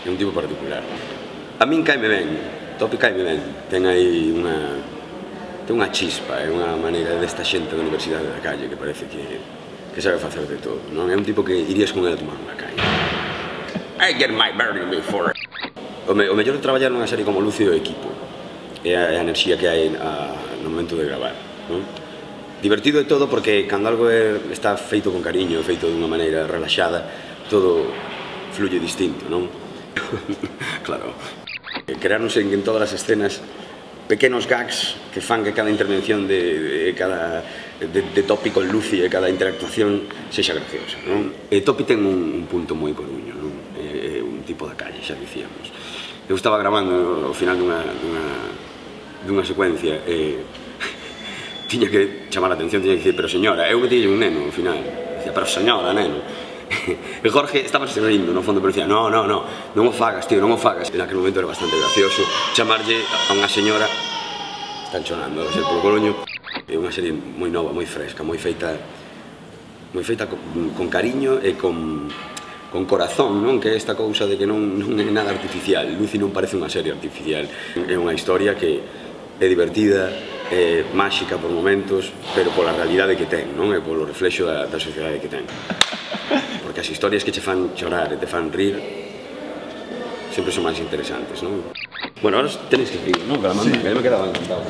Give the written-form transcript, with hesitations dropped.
é un tipo particular. A min caime ben, Topi caime ben, ten aí unha chispa, é unha maneira desta xente da Universidade da Calle que parece que sabe facer de todo, non? É un tipo que irías con ele a tomar unha caña. I get my burning before. O mellor de traballar nunha serie como Lucio e o equipo é a enerxía que hai no momento de gravar, non? Divertido é todo porque cando algo está feito con cariño, feito dunha maneira relaxada, todo fluye distinto, non? Claro, crearnos en todas as escenas pequenos gags que fan que cada intervención de Topi con Lucy e cada interactuación sexa graciosa, non? E Topi ten un punto moi coruño, non? É un tipo da calle, xa dicíamos. Eu estaba gravando ao final dunha secuencia e tiña que chamar a atención, tiña que dicir, pero señora, eu metille un neno ao final. Dicía, pero señora, neno. E Jorge estaba se rindo no fondo, pero dicía, non o fagas, tío, non o fagas. En aquel momento era bastante gracioso chamarlle a unha señora, están chorando, a ser polo Coloño. É unha serie moi nova, moi fresca, moi feita con cariño e con corazón, non? Que é esta cousa de que non é nada artificial. Lucy non parece unha serie artificial, é unha historia que é divertida, é máxica por momentos, pero pola realidade que ten, non? E polo reflexo da sociedade que ten. Porque as historias que che fan chorar e te fan rir sempre son máis interesantes, non? Bueno, ahora tenéis que escribir, non? Pero a mí me quedaba encantado.